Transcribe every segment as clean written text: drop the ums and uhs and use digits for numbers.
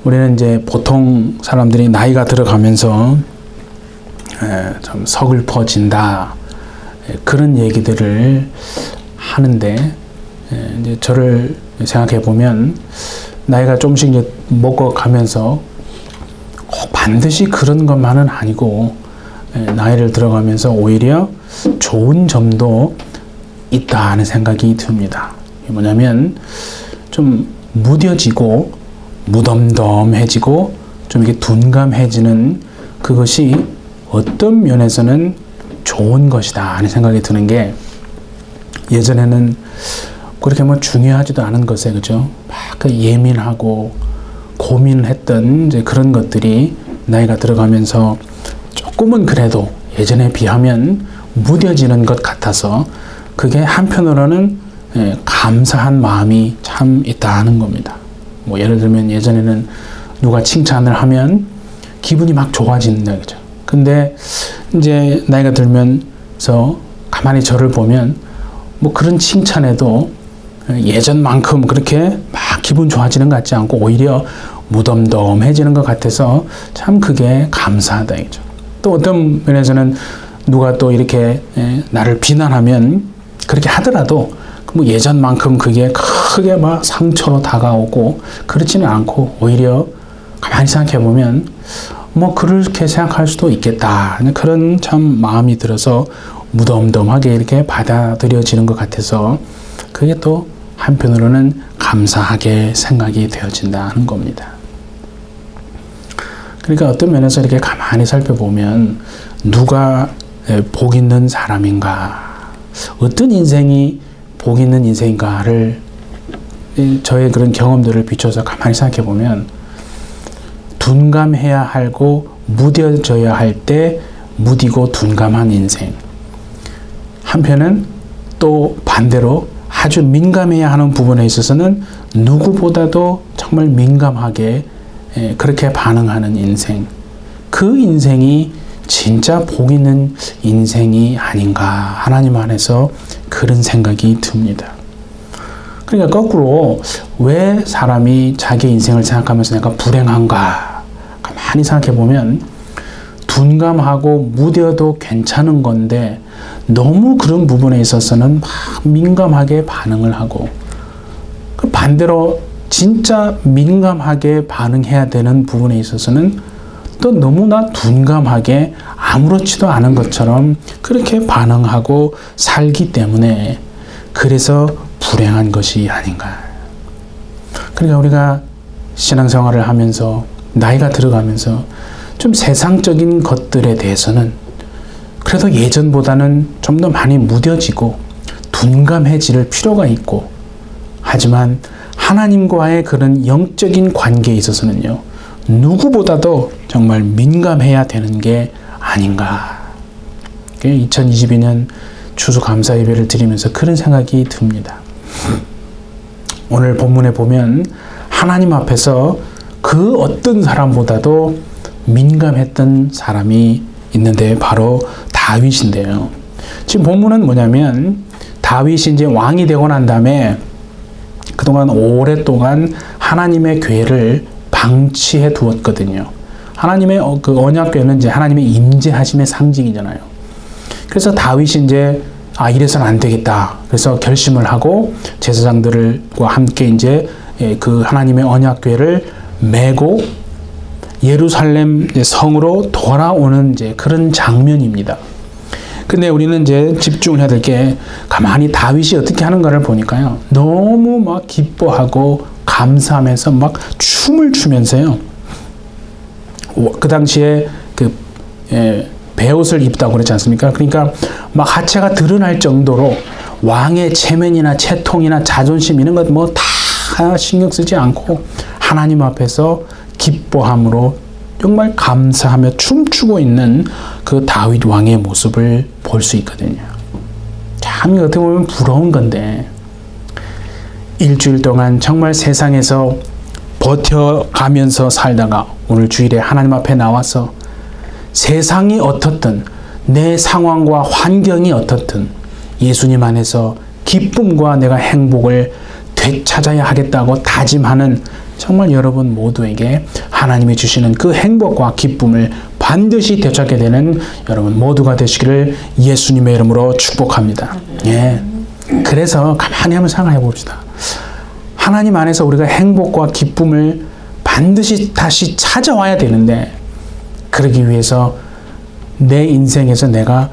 우리는 이제 보통 사람들이 나이가 들어가면서 좀 서글퍼진다, 그런 얘기들을 하는데, 이제 저를 생각해 보면 나이가 조금씩 이제 먹어가면서 꼭 반드시 그런 것만은 아니고, 나이를 들어가면서 오히려 좋은 점도 있다 하는 생각이 듭니다. 뭐냐면 좀 무뎌지고 무덤덤해지고 좀 이렇게 둔감해지는 그것이 어떤 면에서는 좋은 것이다 하는 생각이 드는 게, 예전에는 그렇게 뭐 중요하지도 않은 것에, 그죠? 막 예민하고 고민했던 이제 그런 것들이 나이가 들어가면서 조금은 그래도 예전에 비하면 무뎌지는 것 같아서, 그게 한편으로는 감사한 마음이 참 있다는 겁니다. 뭐 예를 들면 예전에는 누가 칭찬을 하면 기분이 막 좋아진다, 그죠? 근데 이제 나이가 들면서 가만히 저를 보면 뭐 그런 칭찬에도 예전만큼 그렇게 막 기분 좋아지는 것 같지 않고 오히려 무덤덤해지는 것 같아서 참 그게 감사하다, 그죠? 또 어떤 면에서는 누가 또 이렇게 나를 비난하면 그렇게 하더라도 뭐 예전만큼 그게 크게 막 상처로 다가오고 그렇지는 않고, 오히려 가만히 생각해 보면 뭐 그렇게 생각할 수도 있겠다, 그런 참 마음이 들어서 무덤덤하게 이렇게 받아들여지는 것 같아서, 그게 또 한편으로는 감사하게 생각이 되어진다는 겁니다. 그러니까 어떤 면에서 이렇게 가만히 살펴보면 누가 복 있는 사람인가, 어떤 인생이 복 있는 인생인가를 저의 그런 경험들을 비춰서 가만히 생각해 보면, 둔감해야 하고 무뎌져야 할 때 무디고 둔감한 인생, 한편은 또 반대로 아주 민감해야 하는 부분에 있어서는 누구보다도 정말 민감하게 그렇게 반응하는 인생, 그 인생이 진짜 복 있는 인생이 아닌가, 하나님 안에서 그런 생각이 듭니다. 그러니까 거꾸로 왜 사람이 자기 인생을 생각하면서 내가 불행한가, 가만히 생각해 보면 둔감하고 무뎌도 괜찮은 건데 너무 그런 부분에 있어서는 막 민감하게 반응을 하고, 그 반대로 진짜 민감하게 반응해야 되는 부분에 있어서는 또 너무나 둔감하게 아무렇지도 않은 것처럼 그렇게 반응하고 살기 때문에, 그래서 불행한 것이 아닌가. 그러니까 우리가 신앙생활을 하면서 나이가 들어가면서 좀 세상적인 것들에 대해서는 그래도 예전보다는 좀 더 많이 무뎌지고 둔감해질 필요가 있고, 하지만 하나님과의 그런 영적인 관계에 있어서는요, 누구보다도 정말 민감해야 되는 게 아닌가. 2022년 추수감사 예배를 드리면서 그런 생각이 듭니다. 오늘 본문에 보면 하나님 앞에서 그 어떤 사람보다도 민감했던 사람이 있는데 바로 다윗인데요. 지금 본문은 뭐냐면, 다윗이 이제 왕이 되고 난 다음에 그동안 오랫동안 하나님의 괴를 방치해 두었거든요. 하나님의 그 언약궤는 이제 하나님의 임재하심의 상징이잖아요. 그래서 다윗이 이제 이래서는 안 되겠다, 그래서 결심을 하고 제사장들과 함께 이제 그 하나님의 언약궤를 메고 예루살렘 성으로 돌아오는 이제 그런 장면입니다. 근데 우리는 이제 집중해야 될 게, 가만히 다윗이 어떻게 하는가를 보니까요, 너무 막 기뻐하고 감사하면서 막 춤을 추면서요, 그 당시에 그 베옷을 입다고 그러지 않습니까? 그러니까 막 하체가 드러날 정도로 왕의 체면이나 채통이나 자존심 이런 것 뭐 다 신경 쓰지 않고 하나님 앞에서 기뻐함으로 정말 감사하며 춤추고 있는 그 다윗 왕의 모습을 볼 수 있거든요. 참 어떻게 보면 부러운 건데, 일주일 동안 정말 세상에서 버텨가면서 살다가 오늘 주일에 하나님 앞에 나와서 세상이 어떻든 내 상황과 환경이 어떻든 예수님 안에서 기쁨과 내가 행복을 되찾아야 하겠다고 다짐하는 정말 여러분 모두에게 하나님이 주시는 그 행복과 기쁨을 반드시 되찾게 되는 여러분 모두가 되시기를 예수님의 이름으로 축복합니다. 예. 그래서 가만히 한번 생각해 봅시다. 하나님 안에서 우리가 행복과 기쁨을 반드시 다시 찾아와야 되는데, 그러기 위해서 내 인생에서 내가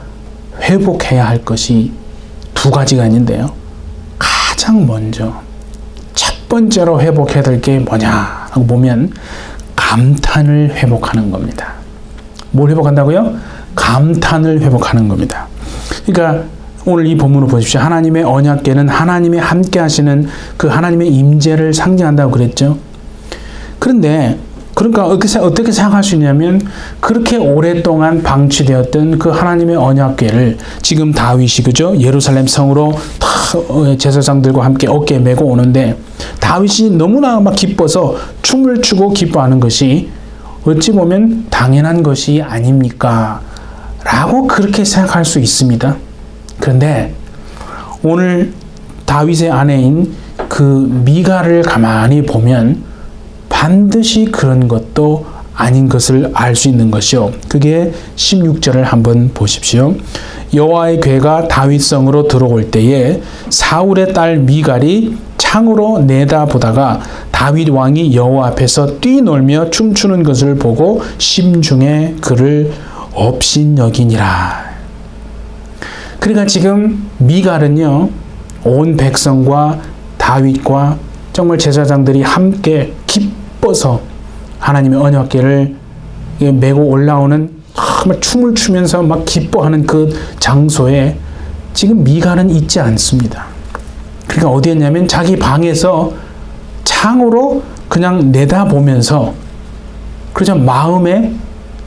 회복해야 할 것이 두 가지가 있는데요. 가장 먼저 첫 번째로 회복해야 될 게 뭐냐라고 보면 감탄을 회복하는 겁니다. 뭘 회복한다고요? 감탄을 회복하는 겁니다. 그러니까 오늘 이 본문을 보십시오. 하나님의 언약궤는 하나님이 함께 하시는 그 하나님의 임재를 상징한다고 그랬죠. 그런데 그러니까 어떻게 생각할 수 있냐면, 그렇게 오랫동안 방치되었던 그 하나님의 언약궤를 지금 다윗이 그죠? 예루살렘 성으로 제사장들과 함께 어깨에 메고 오는데, 다윗이 너무나 막 기뻐서 춤을 추고 기뻐하는 것이 어찌 보면 당연한 것이 아닙니까? 라고 그렇게 생각할 수 있습니다. 그런데 오늘 다윗의 아내인 그 미갈을 가만히 보면 반드시 그런 것도 아닌 것을 알 수 있는 것이요. 그게 16절을 한번 보십시오. 여호와의 궤가 다윗성으로 들어올 때에 사울의 딸 미갈이 창으로 내다보다가 다윗 왕이 여호와 앞에서 뛰놀며 춤추는 것을 보고 심중에 그를 업신여기니라. 그러니까 지금 미갈은요, 온 백성과 다윗과 정말 제사장들이 함께 기뻐서 하나님의 언약궤를 메고 올라오는 막 춤을 추면서 막 기뻐하는 그 장소에 지금 미갈은 있지 않습니다. 그러니까 어디였냐면 자기 방에서 창으로 그냥 내다보면서, 그래서 마음에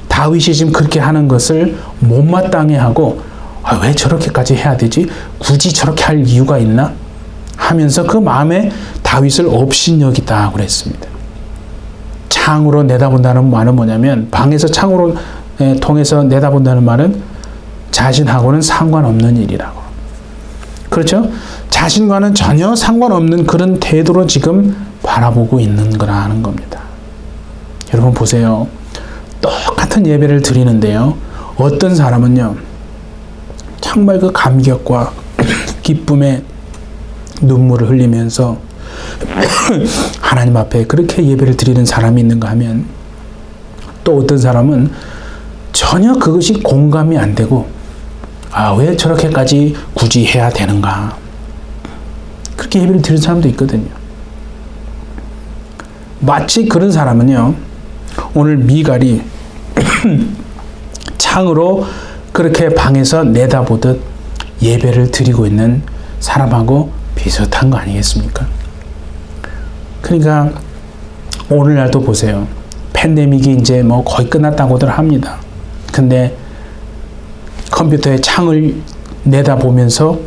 다윗이 지금 그렇게 하는 것을 못마땅해 하고, 왜 저렇게까지 해야 되지? 굳이 저렇게 할 이유가 있나? 하면서 그 마음에 다윗을 업신여기다 그랬습니다. 창으로 내다본다는 말은 뭐냐면, 방에서 창으로 통해서 내다본다는 말은 자신하고는 상관없는 일이라고. 그렇죠? 자신과는 전혀 상관없는 그런 태도로 지금 바라보고 있는 거라는 겁니다. 여러분 보세요. 똑같은 예배를 드리는데요, 어떤 사람은요, 정말 그 감격과 기쁨의 눈물을 흘리면서 하나님 앞에 그렇게 예배를 드리는 사람이 있는가 하면, 또 어떤 사람은 전혀 그것이 공감이 안 되고, 왜 저렇게까지 굳이 해야 되는가, 그렇게 예배를 드리는 사람도 있거든요. 마치 그런 사람은요, 오늘 미갈이 창으로 그렇게 방에서 내다보듯 예배를 드리고 있는 사람하고 비슷한 거 아니겠습니까? 그러니까 오늘날도 보세요. 팬데믹이 이제 뭐 거의 끝났다고들 합니다. 근데 컴퓨터에 창을 내다보면서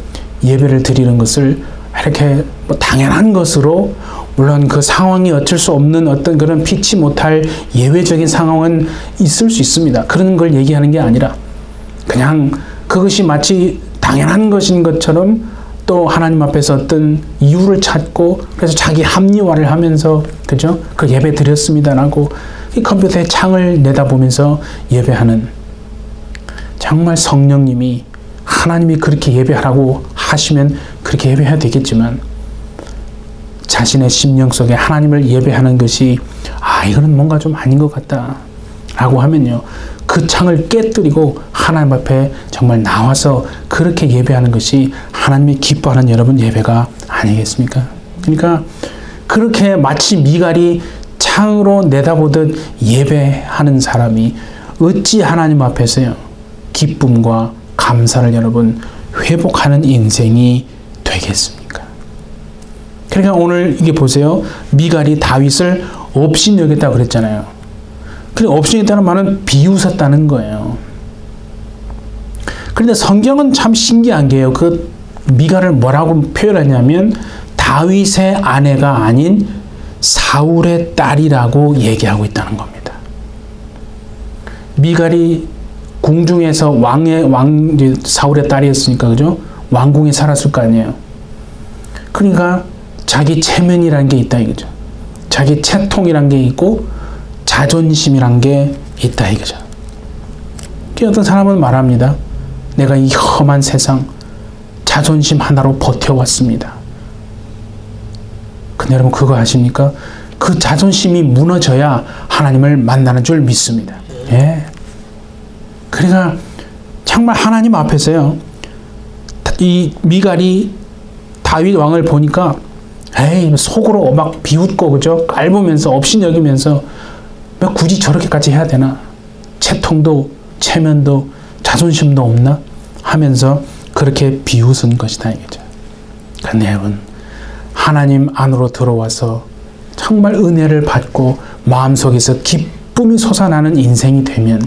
예배를 드리는 것을 이렇게 뭐 당연한 것으로, 물론 그 상황이 어쩔 수 없는 어떤 그런 피치 못할 예외적인 상황은 있을 수 있습니다. 그런 걸 얘기하는 게 아니라 그냥 그것이 마치 당연한 것인 것처럼 또 하나님 앞에서 어떤 이유를 찾고, 그래서 자기 합리화를 하면서, 그죠? 그 예배 드렸습니다라고 이 컴퓨터에 창을 내다보면서 예배하는, 정말 성령님이 하나님이 그렇게 예배하라고 하시면 그렇게 예배해야 되겠지만, 자신의 심령 속에 하나님을 예배하는 것이 이거는 뭔가 좀 아닌 것 같다 라고 하면요, 그 창을 깨뜨리고 하나님 앞에 정말 나와서 그렇게 예배하는 것이 하나님이 기뻐하는 여러분 예배가 아니겠습니까? 그러니까 그렇게 마치 미갈이 창으로 내다보듯 예배하는 사람이 어찌 하나님 앞에서요, 기쁨과 감사를 여러분 회복하는 인생이 되겠습니까? 그러니까 오늘 이게 보세요. 미갈이 다윗을 업신여겼다고 그랬잖아요. 그리고 업신여겼다는 말은 비웃었다는 거예요. 그런데 성경은 참 신기한 게요. 그 미갈을 뭐라고 표현하냐면 다윗의 아내가 아닌 사울의 딸이라고 얘기하고 있다는 겁니다. 미갈이 궁중에서 사울의 딸이었으니까, 그죠? 왕궁에 살았을 거 아니에요. 그러니까 자기 체면이라는 게 있다 이거죠. 자기 채통이라는 게 있고 자존심이라는 게 있다 이거죠. 어떤 사람은 말합니다. 내가 이 험한 세상 자존심 하나로 버텨왔습니다. 근데 여러분 그거 아십니까? 그 자존심이 무너져야 하나님을 만나는 줄 믿습니다. 예. 그러니까 정말 하나님 앞에서요. 이 미갈이 다윗 왕을 보니까 에이 속으로 막 비웃고 그죠? 깔보면서 업신여기면서 왜 굳이 저렇게까지 해야 되나? 채통도 체면도 자존심도 없나? 하면서 그렇게 비웃은 것이다 이거죠. 그런데 여러분 하나님 안으로 들어와서 정말 은혜를 받고 마음속에서 기쁨이 솟아나는 인생이 되면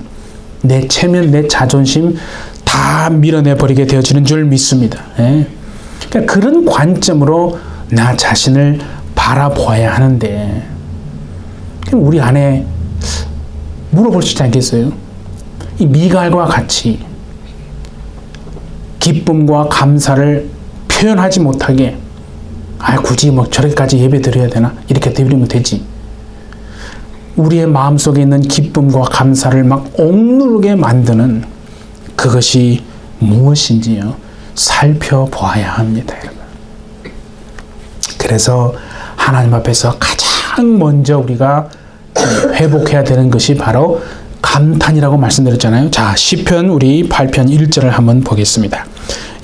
내 체면, 내 자존심 다 밀어내버리게 되어지는 줄 믿습니다. 예? 그러니까 그런 관점으로 나 자신을 바라보아야 하는데 그럼 우리 안에 물어볼 수 있지 않겠어요? 이 미갈과 같이 기쁨과 감사를 표현하지 못하게 굳이 뭐 저렇게까지 예배 드려야 되나? 이렇게 드리면 되지. 우리의 마음속에 있는 기쁨과 감사를 막 억누르게 만드는 그것이 무엇인지요? 살펴보아야 합니다, 여러분. 그래서 하나님 앞에서 가장 먼저 우리가 회복해야 되는 것이 바로 감탄이라고 말씀드렸잖아요. 자, 시편 우리 8편 1절을 한번 보겠습니다.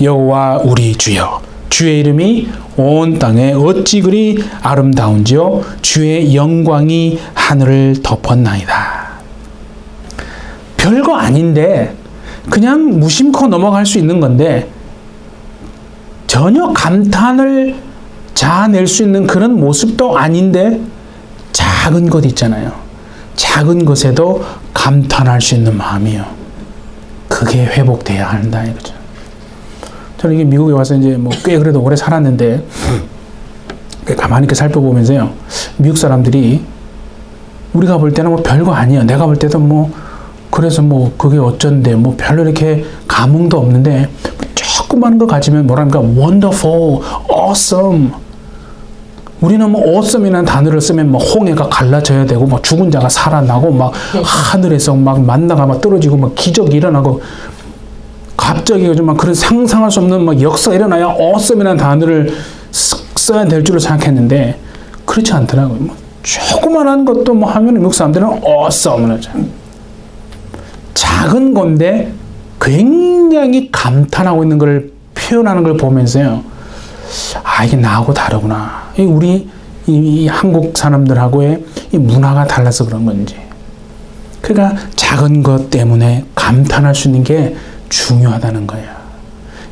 여호와 우리 주여, 주의 이름이 온 땅에 어찌 그리 아름다운지요. 주의 영광이 하늘을 덮었나이다. 별거 아닌데 그냥 무심코 넘어갈 수 있는 건데 전혀 감탄을 자아낼 수 있는 그런 모습도 아닌데 작은 것 있잖아요. 작은 것에도 감탄할 수 있는 마음이요. 그게 회복돼야 한다 이거죠. 저는 이게 미국에 와서 이제 뭐 꽤 그래도 오래 살았는데 가만히 이렇게 살펴보면서요. 미국 사람들이 우리가 볼 때는 뭐 별거 아니야. 내가 볼 때도 뭐 그래서 뭐 그게 어쩐데 뭐 별로 이렇게 감흥도 없는데 조그만 거 가지면 뭐랄까 wonderful, awesome. 우리는 뭐 awesome이라는 단어를 쓰면 뭐 홍해가 갈라져야 되고 뭐 죽은 자가 살아나고 막 하늘에서 막 만나가 막 떨어지고 막 기적이 일어나고 갑자기 막 그런 상상할 수 없는 막 역사가 일어나야 awesome이라는 단어를 써야 될 줄로 생각했는데 그렇지 않더라고요. 뭐 조그만한 것도 뭐 하면 미국 사람들은 awesome. 작은 건데 굉장히 감탄하고 있는 걸 표현하는 걸 보면서요. 이게 나하고 다르구나. 우리 이 한국 사람들하고의 이 문화가 달라서 그런 건지. 그러니까 작은 것 때문에 감탄할 수 있는 게 중요하다는 거야.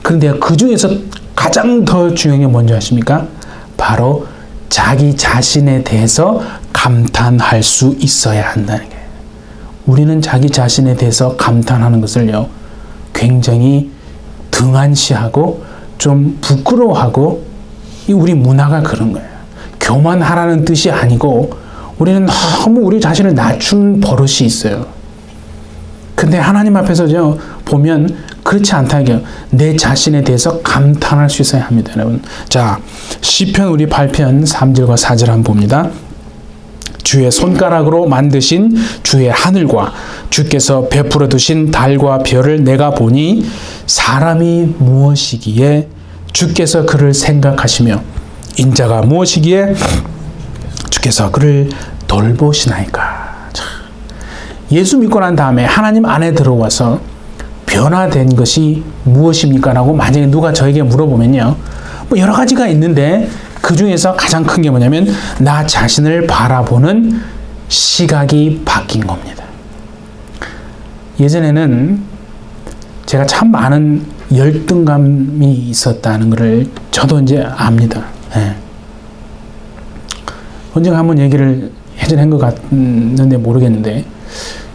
그런데 그 중에서 가장 더 중요한 게 뭔지 아십니까? 바로 자기 자신에 대해서 감탄할 수 있어야 한다는 게. 우리는 자기 자신에 대해서 감탄하는 것을요, 굉장히 등한시하고 좀 부끄러워하고, 우리 문화가 그런 거예요. 교만하라는 뜻이 아니고 우리는 너무 우리 자신을 낮춘 버릇이 있어요. 근데 하나님 앞에서죠 보면 그렇지 않다 이게요. 내 자신에 대해서 감탄할 수 있어야 합니다, 여러분. 자, 시편 우리 8편 3절과 4절 한번 봅니다. 주의 손가락으로 만드신 주의 하늘과 주께서 베풀어 두신 달과 별을 내가 보니 사람이 무엇이기에 주께서 그를 생각하시며 인자가 무엇이기에 주께서 그를 돌보시나이까. 예수 믿고 난 다음에 하나님 안에 들어와서 변화된 것이 무엇입니까? 라고 만약에 누가 저에게 물어보면요, 뭐 여러 가지가 있는데 그 중에서 가장 큰 게 뭐냐면 나 자신을 바라보는 시각이 바뀐 겁니다. 예전에는 제가 참 많은 열등감이 있었다는 것을 저도 이제 압니다. 네. 언젠가 한번 얘기를 예전에 한 것 같는데 모르겠는데,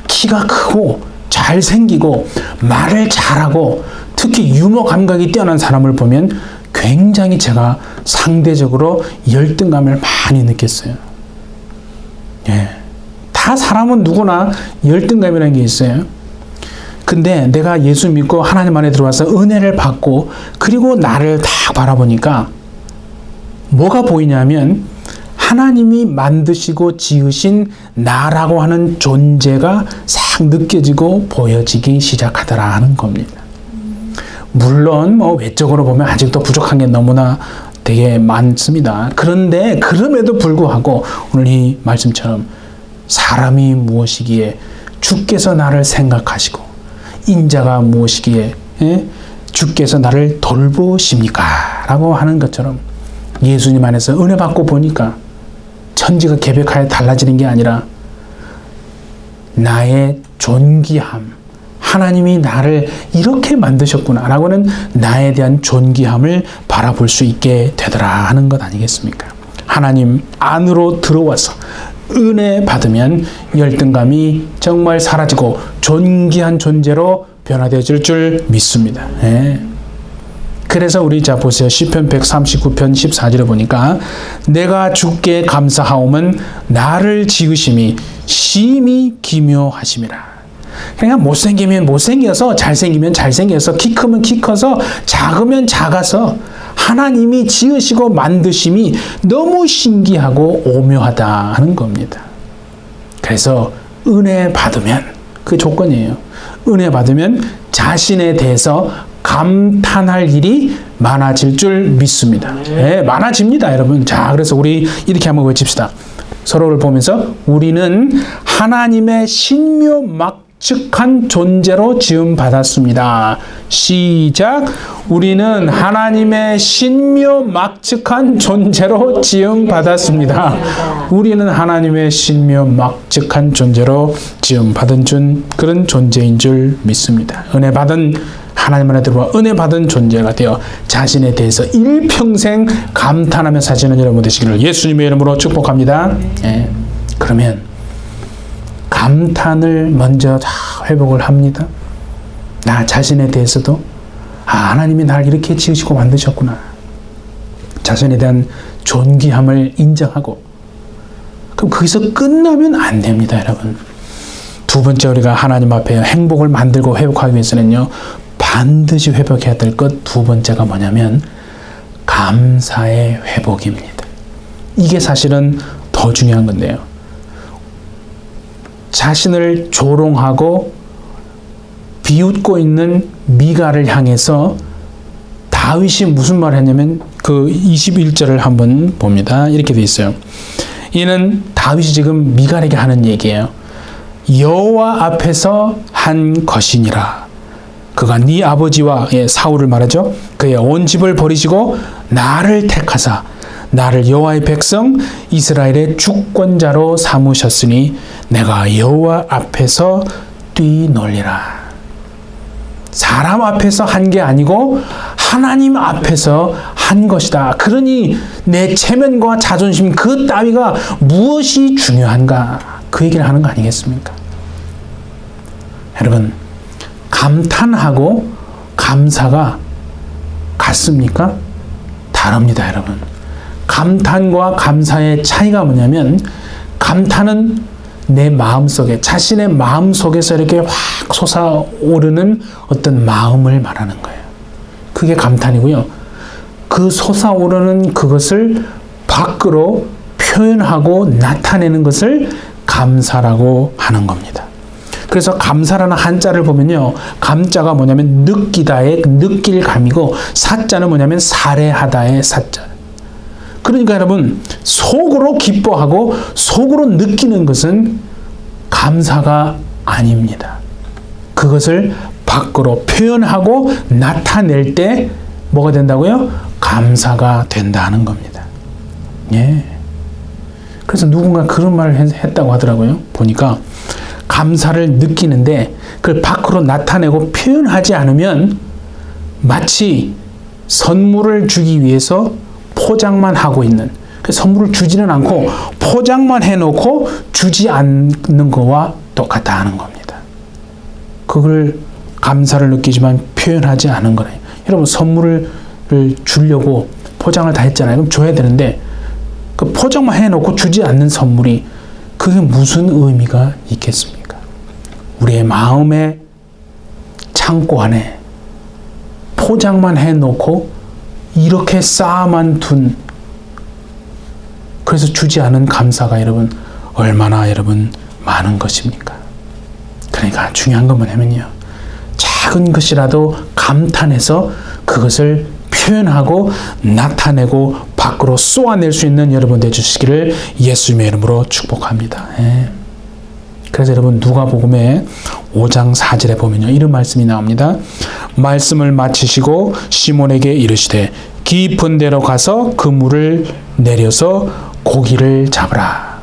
키가 크고 잘생기고 말을 잘하고 특히 유머 감각이 뛰어난 사람을 보면 굉장히 제가 상대적으로 열등감을 많이 느꼈어요. 예. 다 사람은 누구나 열등감이라는 게 있어요. 근데 내가 예수 믿고 하나님 안에 들어와서 은혜를 받고 그리고 나를 딱 바라보니까 뭐가 보이냐면 하나님이 만드시고 지으신 나라고 하는 존재가 싹 느껴지고 보여지기 시작하더라 하는 겁니다. 물론 외적으로 보면 아직도 부족한 게 너무나 되게 많습니다. 그런데 그럼에도 불구하고 오늘 이 말씀처럼 사람이 무엇이기에 주께서 나를 생각하시고 인자가 무엇이기에 주께서 나를 돌보십니까? 라고 하는 것처럼 예수님 안에서 은혜 받고 보니까 천지가 개벽하여 달라지는 게 아니라 나의 존귀함, 하나님이 나를 이렇게 만드셨구나 라고는 나에 대한 존귀함을 바라볼 수 있게 되더라 하는 것 아니겠습니까? 하나님 안으로 들어와서 은혜 받으면 열등감이 정말 사라지고 존귀한 존재로 변화되어질 줄 믿습니다. 그래서 우리 자 보세요. 시편 139편 14절에 보니까 내가 주께 감사하오면 나를 지으심이 심히 기묘하심이라. 그러니까 못생기면 못생겨서 잘생기면 잘생겨서 키 크면 키 커서 작으면 작아서 하나님이 지으시고 만드심이 너무 신기하고 오묘하다 하는 겁니다. 그래서 은혜 받으면 그 조건이에요. 은혜 받으면 자신에 대해서 감탄할 일이 많아질 줄 믿습니다. 네, 많아집니다, 여러분. 자, 그래서 우리 이렇게 한번 외칩시다. 서로를 보면서 우리는 하나님의 신묘막측한 존재로 지음받았습니다. 시작. 우리는 하나님의 신묘막측한 존재로 지음받았습니다. 우리는 하나님의 신묘막측한 존재로 지음받은 그런 존재인 줄 믿습니다. 은혜 받은 하나님 안에 들어와 은혜 받은 존재가 되어 자신에 대해서 일평생 감탄하며 사시는 여러분 되시기를 예수님의 이름으로 축복합니다. 그러면 감탄을 먼저 다 회복을 합니다. 나 자신에 대해서도 하나님이 나를 이렇게 지으시고 만드셨구나. 자신에 대한 존귀함을 인정하고 그럼 거기서 끝나면 안 됩니다, 여러분. 두 번째 우리가 하나님 앞에 행복을 만들고 회복하기 위해서는요. 반드시 회복해야 될 것 두 번째가 뭐냐면 감사의 회복입니다. 이게 사실은 더 중요한 건데요. 자신을 조롱하고 비웃고 있는 미가를 향해서 다윗이 무슨 말을 했냐면 그 21절을 한번 봅니다. 이렇게 돼 있어요. 이는 다윗이 지금 미갈에게 하는 얘기예요. 여호와 앞에서 한 것이니라. 그가 네 아버지와 사울을 말하죠. 그의 온 집을 버리시고 나를 택하사 나를 여호와의 백성 이스라엘의 주권자로 삼으셨으니 내가 여호와 앞에서 뛰놀리라. 사람 앞에서 한 게 아니고 하나님 앞에서 한 것이다. 그러니 내 체면과 자존심 그 따위가 무엇이 중요한가? 그 얘기를 하는 거 아니겠습니까? 여러분, 감탄하고 감사가 같습니까? 다릅니다, 여러분. 감탄과 감사의 차이가 뭐냐면 감탄은 내 마음속에 자신의 마음속에서 이렇게 확 솟아오르는 어떤 마음을 말하는 거예요. 그게 감탄이고요. 그 솟아오르는 그것을 밖으로 표현하고 나타내는 것을 감사라고 하는 겁니다. 그래서 감사라는 한자를 보면요. 감자가 뭐냐면 느끼다의 느낄 감이고 사자는 뭐냐면 살해하다의 사자. 그러니까 여러분 속으로 기뻐하고 속으로 느끼는 것은 감사가 아닙니다. 그것을 밖으로 표현하고 나타낼 때 뭐가 된다고요? 감사가 된다는 겁니다. 예. 그래서 누군가 그런 말을 했다고 하더라고요. 보니까 감사를 느끼는데 그걸 밖으로 나타내고 표현하지 않으면 마치 선물을 주기 위해서 포장만 하고 있는, 선물을 주지는 않고 포장만 해놓고 주지 않는 거와 똑같다 하는 겁니다. 그걸 감사를 느끼지만 표현하지 않은 거래요. 여러분 선물을 주려고 포장을 다 했잖아요. 그럼 줘야 되는데 그 포장만 해놓고 주지 않는 선물이 그게 무슨 의미가 있겠습니까? 우리의 마음의 창고 안에 포장만 해놓고 이렇게 쌓아만 둔 그래서 주지 않은 감사가 여러분 얼마나 여러분 많은 것입니까? 그러니까 중요한 건 뭐냐면요. 작은 것이라도 감탄해서 그것을 표현하고 나타내고 밖으로 쏘아낼 수 있는 여러분 되주시기를 예수님의 이름으로 축복합니다. 그래서 여러분 누가복음의 5장 4절에 보면요. 이런 말씀이 나옵니다. 말씀을 마치시고 시몬에게 이르시되 깊은 데로 가서 그물을 내려서 고기를 잡으라.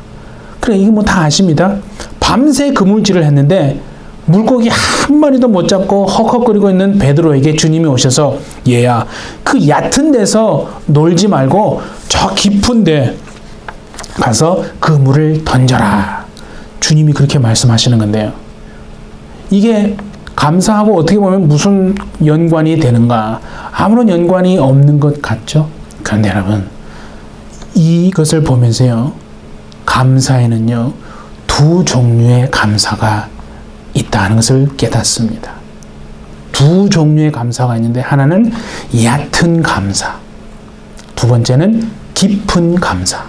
그래 이거 뭐 다 아십니다. 밤새 그물질을 했는데 물고기 한 마리도 못 잡고 헉헉거리고 있는 베드로에게 주님이 오셔서 얘야 그 얕은 데서 놀지 말고 저 깊은 데 가서 그물을 던져라. 주님이 그렇게 말씀하시는 건데요. 이게 감사하고 어떻게 보면 무슨 연관이 되는가? 아무런 연관이 없는 것 같죠? 그런데 여러분 이것을 보면서요. 감사에는요. 두 종류의 감사가 있다는 것을 깨닫습니다. 두 종류의 감사가 있는데 하나는 얕은 감사, 두 번째는 깊은 감사.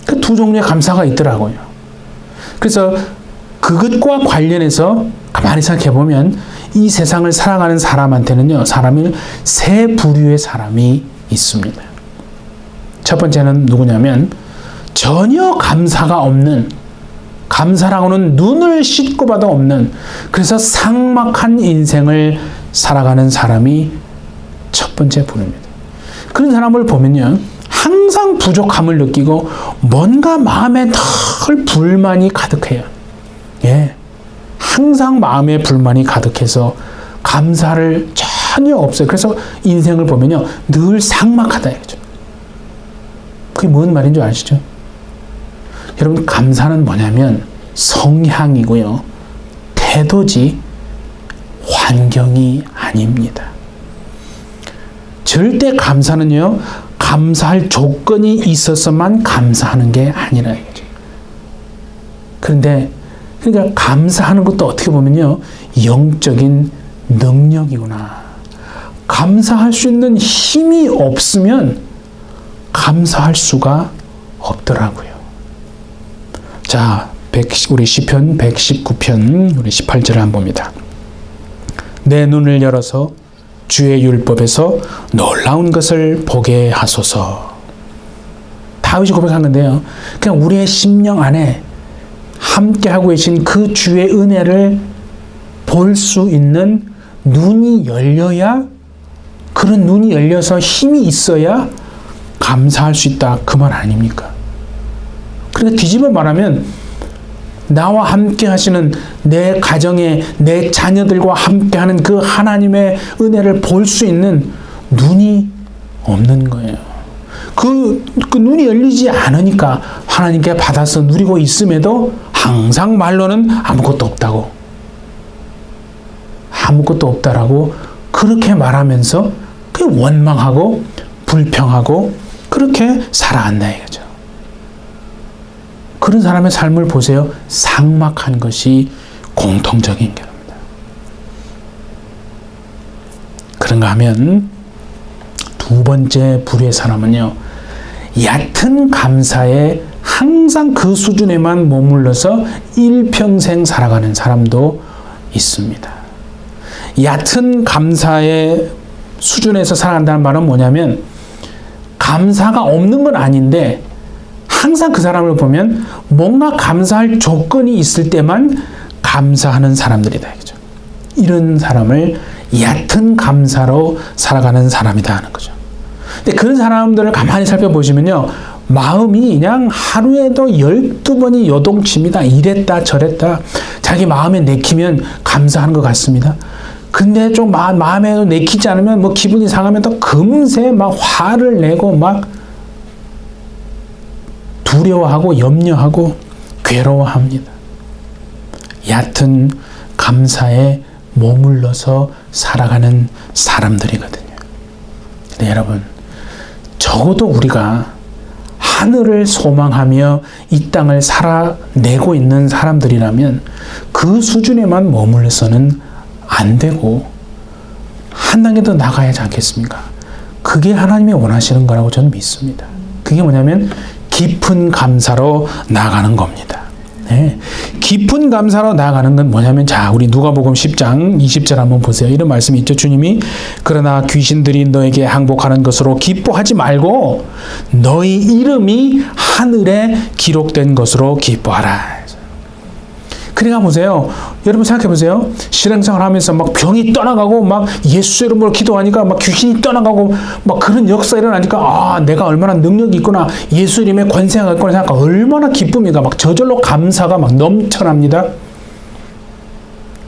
그 두 종류의 감사가 있더라고요. 그래서 그것과 관련해서 가만히 생각해 보면 이 세상을 살아가는 사람한테는요, 사람이 세 부류의 사람이 있습니다. 첫 번째는 누구냐면 전혀 감사가 없는, 감사라고는 눈을 씻고 봐도 없는, 그래서 삭막한 인생을 살아가는 사람이 첫 번째 부류입니다. 그런 사람을 보면요, 항상 부족함을 느끼고 뭔가 마음에 늘 불만이 가득해요. 항상 마음에 불만이 가득해서 감사를 전혀 없어요. 그래서 인생을 보면요, 늘 삭막하다 이거죠. 그게 뭔 말인 줄 아시죠? 여러분, 감사는 뭐냐면 성향이고요, 태도지 환경이 아닙니다. 절대 감사는요, 감사할 조건이 있어서만 감사하는 게 아니라 이거죠. 그런데 그러니까 감사하는 것도 어떻게 보면요, 영적인 능력이구나. 감사할 수 있는 힘이 없으면 감사할 수가 없더라고요. 자, 우리 시편 119편 우리 18절을 한번 봅니다. 내 눈을 열어서 주의 율법에서 놀라운 것을 보게 하소서. 다윗이 고백한 건데요. 그냥 우리의 심령 안에 함께하고 계신 그 주의 은혜를 볼 수 있는 눈이 열려야, 그런 눈이 열려서 힘이 있어야 감사할 수 있다. 그 말 아닙니까? 그러니까 뒤집어 말하면 나와 함께 하시는 내 가정에 내 자녀들과 함께 하는 그 하나님의 은혜를 볼 수 있는 눈이 없는 거예요. 그 눈이 열리지 않으니까 하나님께 받아서 누리고 있음에도 항상 말로는 아무것도 없다고, 아무것도 없다라고 그렇게 말하면서 그 원망하고 불평하고 그렇게 살아간다 이거죠. 그런 사람의 삶을 보세요. 삭막한 것이 공통적인 겁니다. 그런가 하면 두 번째 부류의 사람은요, 얕은 감사에 항상 그 수준에만 머물러서 일평생 살아가는 사람도 있습니다. 얕은 감사의 수준에서 살아간다는 말은 뭐냐면 감사가 없는 건 아닌데 항상 그 사람을 보면 뭔가 감사할 조건이 있을 때만 감사하는 사람들이다 이거죠. 이런 사람을 얕은 감사로 살아가는 사람이다 하는 거죠. 근데 그런 사람들을 가만히 살펴보시면요, 마음이 그냥 하루에도 12번이 요동칩니다. 이랬다 저랬다 자기 마음에 내키면 감사하는 것 같습니다. 근데 좀 마음에 내키지 않으면 뭐 기분이 상하면 또 금세 막 화를 내고 막 두려워하고 염려하고 괴로워합니다. 얕은 감사에 머물러서 살아가는 사람들이거든요. 근데 여러분, 적어도 우리가 하늘을 소망하며 이 땅을 살아내고 있는 사람들이라면 그 수준에만 머물러서는 안 되고 한 단계 더 나가야지 않겠습니까? 그게 하나님이 원하시는 거라고 저는 믿습니다. 그게 뭐냐면 깊은 감사로 나아가는 겁니다. 네. 깊은 감사로 나아가는 건 뭐냐면, 자, 우리 누가복음 10장 20절 한번 보세요. 이런 말씀이 있죠. 주님이 그러나 귀신들이 너에게 항복하는 것으로 기뻐하지 말고 너희 이름이 하늘에 기록된 것으로 기뻐하라. 그러니까 보세요. 여러분 생각해 보세요. 신앙생활 하면서 막 병이 떠나가고 막 예수 이름으로 기도하니까 막 귀신이 떠나가고 막 그런 역사 일어나니까, 아, 내가 얼마나 능력이 있구나, 예수 이름에 권세가 있구나 생각하니까 얼마나 기쁨이가 막 저절로 감사가 막 넘쳐납니다.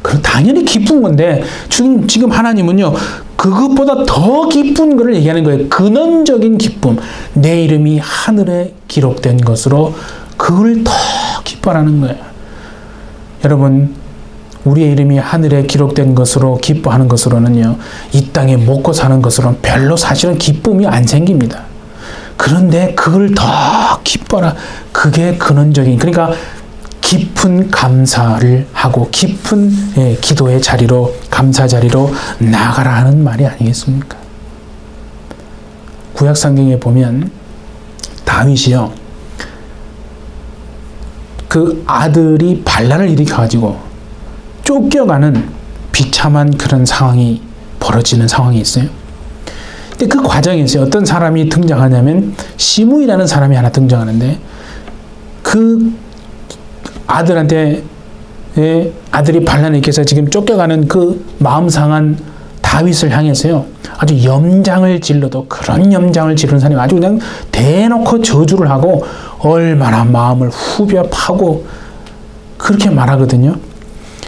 그럼 당연히 기쁜 건데 지금 하나님은요, 그것보다 더 기쁜 것을 얘기하는 거예요. 근원적인 기쁨. 내 이름이 하늘에 기록된 것으로 그걸 더 기뻐하는 거예요. 여러분, 우리의 이름이 하늘에 기록된 것으로 기뻐하는 것으로는요, 이 땅에 먹고 사는 것으로는 별로 사실은 기쁨이 안 생깁니다. 그런데 그걸 더 기뻐라. 그게 근원적인, 그러니까 깊은 감사를 하고 깊은 기도의 자리로, 감사 자리로 나가라 하는 말이 아니겠습니까? 구약 성경에 보면 다윗이요, 그 아들이 반란을 일으켜가지고 쫓겨가는 비참한 그런 상황이 벌어지는 상황이 있어요. 근데 그 과정에서 어떤 사람이 등장하냐면 시므이라는 사람이 하나 등장하는데, 그 아들한테, 아들이 반란을 일으켜서 지금 쫓겨가는 그 마음 상한 다윗을 향해서요, 아주 염장을 질러도, 그런 염장을 지르는 사람이 아주 그냥 대놓고 저주를 하고 얼마나 마음을 후벼 파고 그렇게 말하거든요.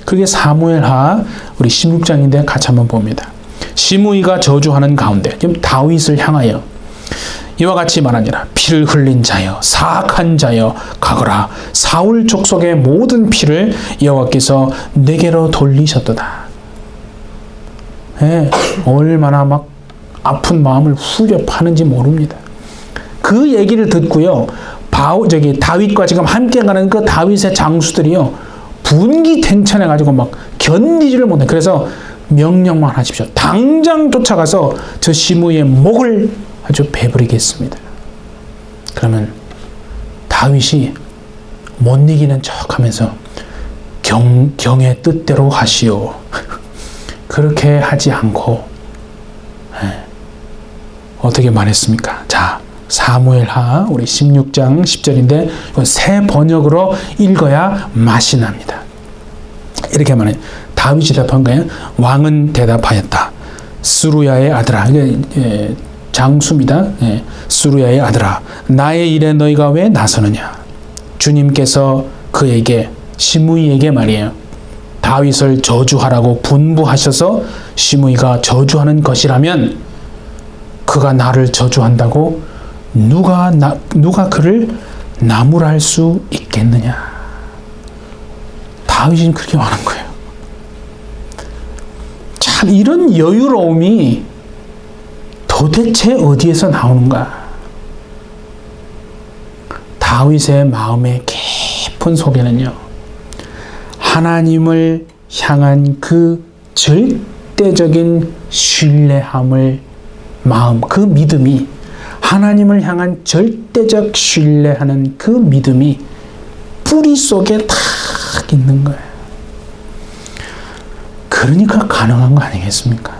그게 사무엘하 우리 16장인데 같이 한번 봅니다. 시므이가 저주하는 가운데 지금 다윗을 향하여 이와 같이 말하니라. 피를 흘린 자여, 사악한 자여, 가거라. 사울 족속의 모든 피를 여호와께서 내게로 돌리셨도다. 얼마나 막 아픈 마음을 후벼 파는지 모릅니다. 그 얘기를 듣고요, 다윗과 지금 함께 가는 그 다윗의 장수들이요, 분기탱천해가지고 막 견디지를 못해. 그래서 명령만 하십시오. 당장 쫓아가서 저 시므이의 목을 아주 베버리겠습니다. 그러면 다윗이 못 이기는 척하면서 경의 뜻대로 하시오. 그렇게 하지 않고 어떻게 말했습니까? 자, 사무엘하 우리 16장 10절인데 이건 새 번역으로 읽어야 맛이 납니다. 이렇게 말해요. 다윗이 대답한 거예요. 왕은 대답하였다. 스루야의 아들아. 이게 장수입니다. 스루야의 아들아, 나의 일에 너희가 왜 나서느냐? 주님께서 그에게, 시므이에게 말이에요, 다윗을 저주하라고 분부하셔서 시므이가 저주하는 것이라면 그가 나를 저주한다고 누가 그를 나무랄 수 있겠느냐? 다윗은 그렇게 말한 거예요. 참, 이런 여유로움이 도대체 어디에서 나오는가? 다윗의 마음의 깊은 속에는요, 하나님을 향한 그 절대적인 신뢰함을, 마음, 그 믿음이, 하나님을 향한 절대적 신뢰하는 그 믿음이 뿌리 속에 딱 있는 거예요. 그러니까 가능한 거 아니겠습니까?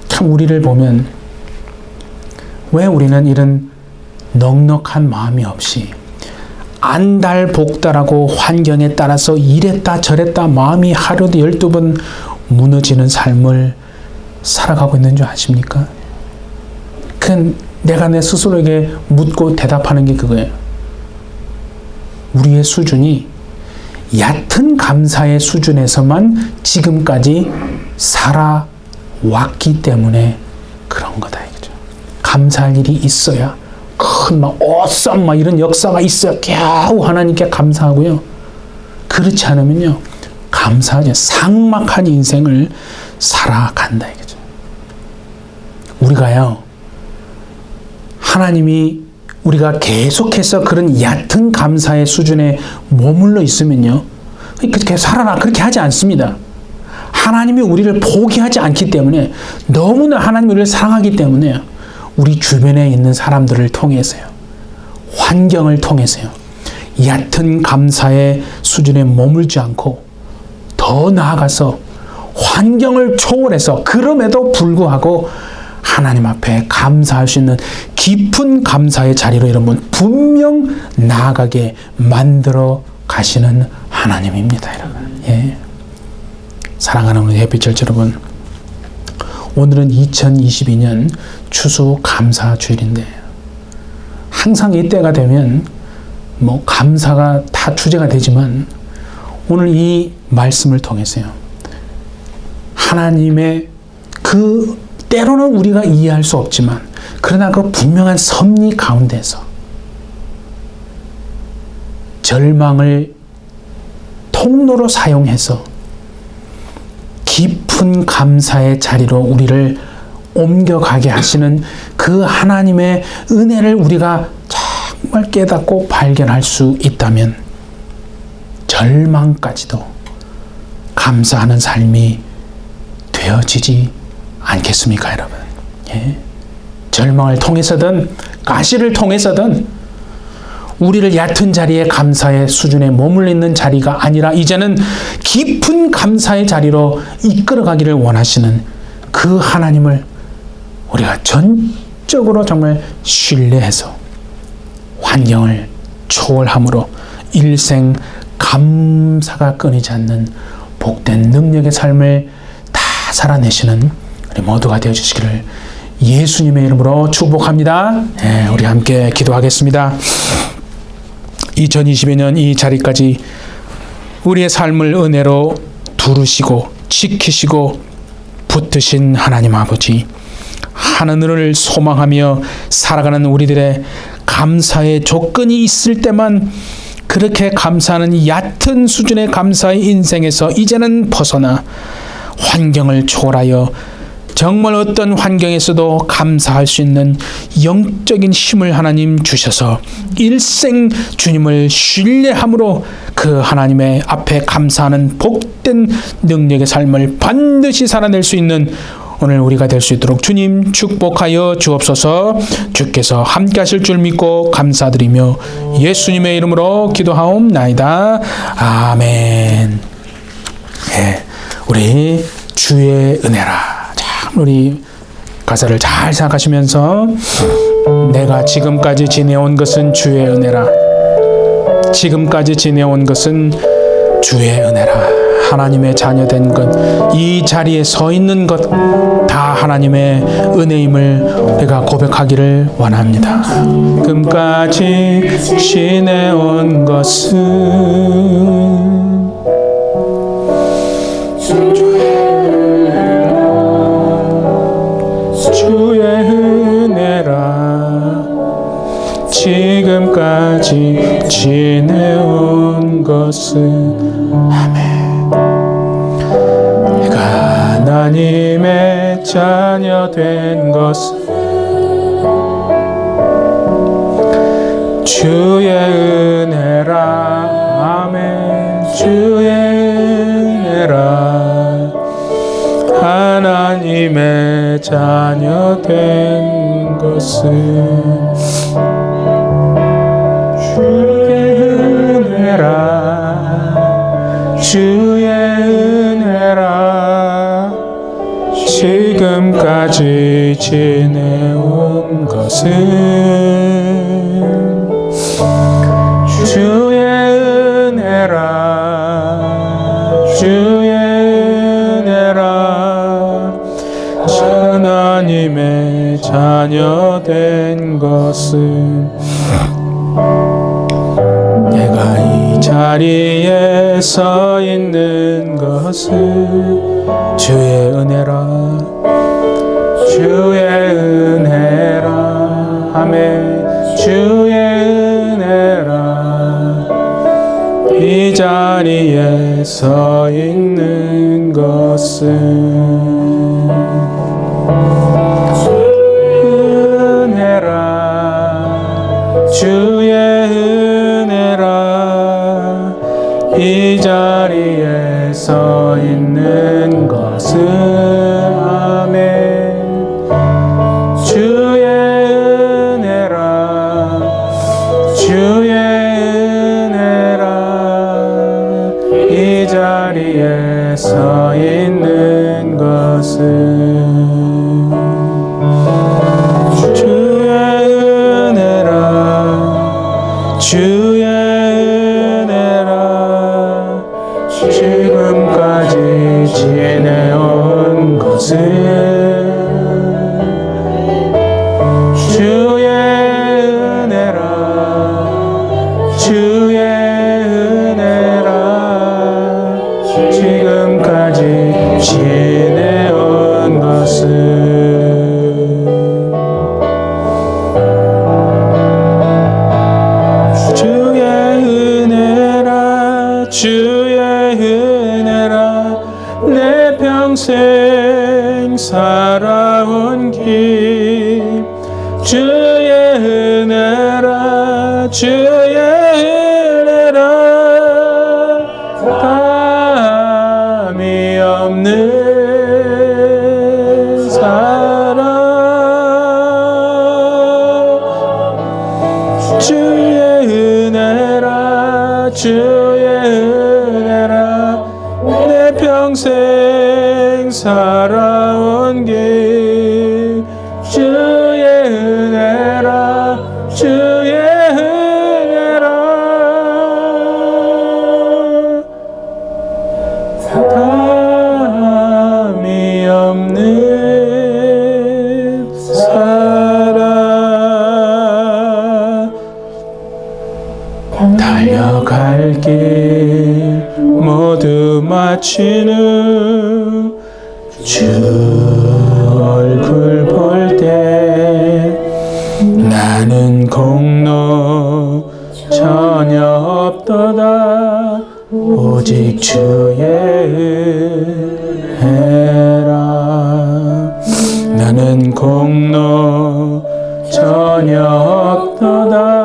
참, 우리를 보면 왜 우리는 이런 넉넉한 마음이 없이 안달복달하고 환경에 따라서 이랬다 저랬다 마음이 하루도 12번 무너지는 삶을 살아가고 있는 줄 아십니까? 그건 내가 내 스스로에게 묻고 대답하는 게 그거예요. 우리의 수준이 얕은 감사의 수준에서만 지금까지 살아왔기 때문에 그런 거다 이거죠. 감사할 일이 있어야, 큰 막 어썸 막 이런 역사가 있어야 겨우 하나님께 감사하고요. 그렇지 않으면요, 감사하지, 삭막한 인생을 살아간다 이거죠. 우리가요, 하나님이, 우리가 계속해서 그런 얕은 감사의 수준에 머물러 있으면요, 그렇게 살아라 그렇게 하지 않습니다. 하나님이 우리를 포기하지 않기 때문에, 너무나 하나님이 우리를 사랑하기 때문에 우리 주변에 있는 사람들을 통해서요, 환경을 통해서요, 얕은 감사의 수준에 머물지 않고 더 나아가서 환경을 초월해서 그럼에도 불구하고 하나님 앞에 감사할 수 있는 깊은 감사의 자리로 여러분 분명 나아가게 만들어 가시는 하나님입니다, 여러분. 예. 사랑하는 우리 햇빛철 여러분, 오늘은 2022년 추수 감사 주일인데 항상 이때가 되면 뭐 감사가 다 주제가 되지만 오늘 이 말씀을 통해서요, 하나님의 그 때로는 우리가 이해할 수 없지만 그러나 그 분명한 섭리 가운데서 절망을 통로로 사용해서 깊은 감사의 자리로 우리를 옮겨가게 하시는 그 하나님의 은혜를 우리가 정말 깨닫고 발견할 수 있다면 절망까지도 감사하는 삶이 되어지지 않겠습니까, 여러분? 예. 절망을 통해서든 가시를 통해서든 우리를 얕은 자리에 감사의 수준에 머물러 있는 자리가 아니라 이제는 깊은 감사의 자리로 이끌어가기를 원하시는 그 하나님을 우리가 전적으로 정말 신뢰해서 환경을 초월함으로 일생 감사가 끊이지 않는 복된 능력의 삶을 다 살아내시는 우리 모두가 되어주시기를 예수님의 이름으로 축복합니다. 네, 우리 함께 기도하겠습니다. 2022년 이 자리까지 우리의 삶을 은혜로 두르시고 지키시고 붙드신 하나님 아버지, 하늘을 소망하며 살아가는 우리들의 감사의 조건이 있을 때만 그렇게 감사하는 얕은 수준의 감사의 인생에서 이제는 벗어나 환경을 초월하여 정말 어떤 환경에서도 감사할 수 있는 영적인 힘을 하나님 주셔서 일생 주님을 신뢰함으로 그 하나님의 앞에 감사하는 복된 능력의 삶을 반드시 살아낼 수 있는 오늘 우리가 될 수 있도록 주님 축복하여 주옵소서. 주께서 함께 하실 줄 믿고 감사드리며 예수님의 이름으로 기도하옵나이다. 아멘. 예, 우리 주의 은혜라. 참 우리 가사를 잘 생각하시면서 내가 지금까지 지내온 것은 주의 은혜라. 지금까지 지내온 것은 주의 은혜라. 하나님의 자녀된 것, 이 자리에 서 있는 것 다 하나님의 은혜임을 우리가 고백하기를 원합니다. 지금까지 지내온 것은 주의 은혜라. 지금까지 지내온 것은 아멘. 하나님의 자녀 된 것은 주의 은혜라. 아멘. 주의 은혜라. 하나님의 자녀 된 것은 주의 은혜라. 주의 은혜라. 지금까지 지내온 것은 주의 은혜라. 주의 은혜라. 하나님의 자녀 된 것은 내가 이 자리에 서 있는 것은 주의 은혜라. 주의 은혜라. 아멘. 주의 은혜라. 이 자리에 서 있는 것은 은혜라. 주의 은혜라. 이 자리에 서 있는 것은 아멘. 주의 은혜라. 주의 은혜라 이 자리에 서 있는 것은 주의 은혜라 주의 은혜라 지금까지 지내온 것은 주의 은혜라 주의 은혜라 지금까지 지내온 것은 주의 은혜라 주의 은혜라 내 평생 살아온 길 주의 은혜라 주의 은혜라 감이 없는 사랑 주의 은혜라 주의 은혜라 내 평생 살아온 길 주의 은혜라 주의 은혜라 감이 없는 사랑 달려갈 길 모두 마친 후 주 얼굴 볼 때 나는 공로 전혀 없도다 오직 주의 은혜라 나는 공로 전혀 없도다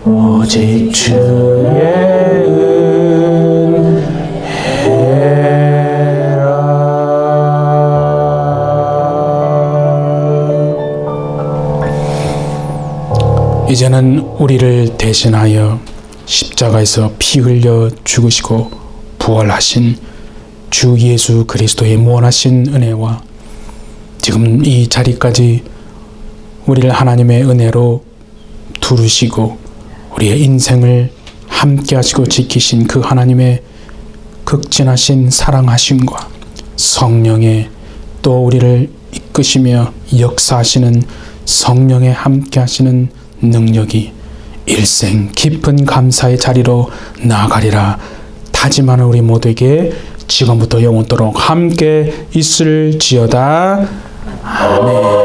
오직 주의 이제는 우리를 대신하여 십자가에서 피 흘려 죽으시고 부활하신 주 예수 그리스도의 무한하신 은혜와 지금 이 자리까지 우리를 하나님의 은혜로 두르시고 우리의 인생을 함께 하시고 지키신 그 하나님의 극진하신 사랑하심과 성령의 또 우리를 이끄시며 역사하시는 성령의 함께 하시는 능력이 일생 깊은 감사의 자리로 나아가리라 다짐하는 우리 모두에게 지금부터 영원토록 함께 있을지어다. 아멘.